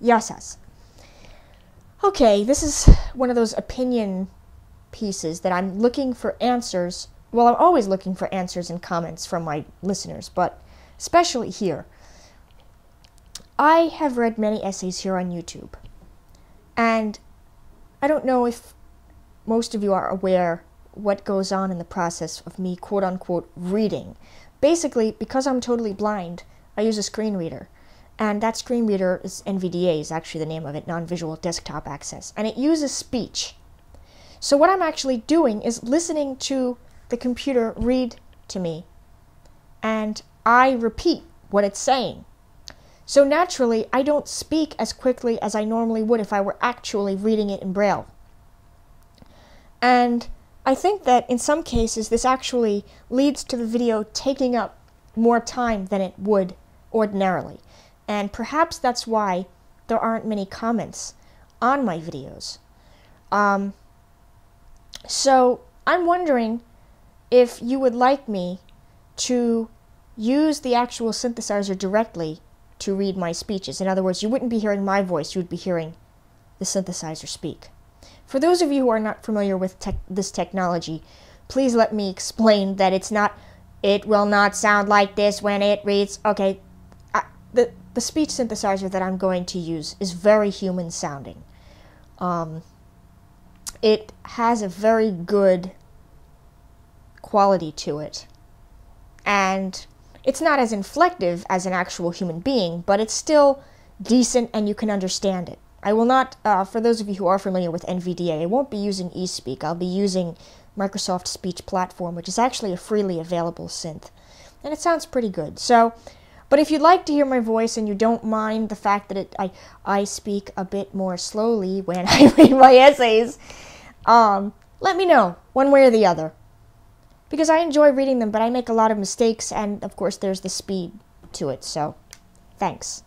Yasas. Okay, this is one of those opinion pieces that I'm looking for answers. Well, I'm always looking for answers and comments from my listeners, but especially here. I have read many essays here on YouTube, and I don't know if most of you are aware what goes on in the process of me quote-unquote reading. Basically, because I'm totally blind, I use a screen reader, and that screen reader is NVDA, is actually the name of it, non-visual desktop access, and it uses speech. So what I'm actually doing is listening to the computer read to me, and I repeat what it's saying. So naturally, I don't speak as quickly as I normally would if I were actually reading it in Braille. And I think that in some cases, this actually leads to the video taking up more time than it would ordinarily. And perhaps that's why there aren't many comments on my videos. So I'm wondering if you would like me to use the actual synthesizer directly to read my speeches. In other words, you wouldn't be hearing my voice, you would be hearing the synthesizer speak. For those of you who are not familiar with this technology, please let me explain that it will not sound like this when it reads. Okay, the speech synthesizer that I'm going to use is very human sounding. It has a very good quality to it, and it's not as inflective as an actual human being, but it's still decent and you can understand it. I will not, for those of you who are familiar with NVDA, I won't be using eSpeak. I'll be using Microsoft Speech Platform, which is actually a freely available synth. And it sounds pretty good. So, but if you'd like to hear my voice and you don't mind the fact that I speak a bit more slowly when I read my essays, let me know, one way or the other. Because I enjoy reading them, but I make a lot of mistakes, and of course there's the speed to it, so thanks.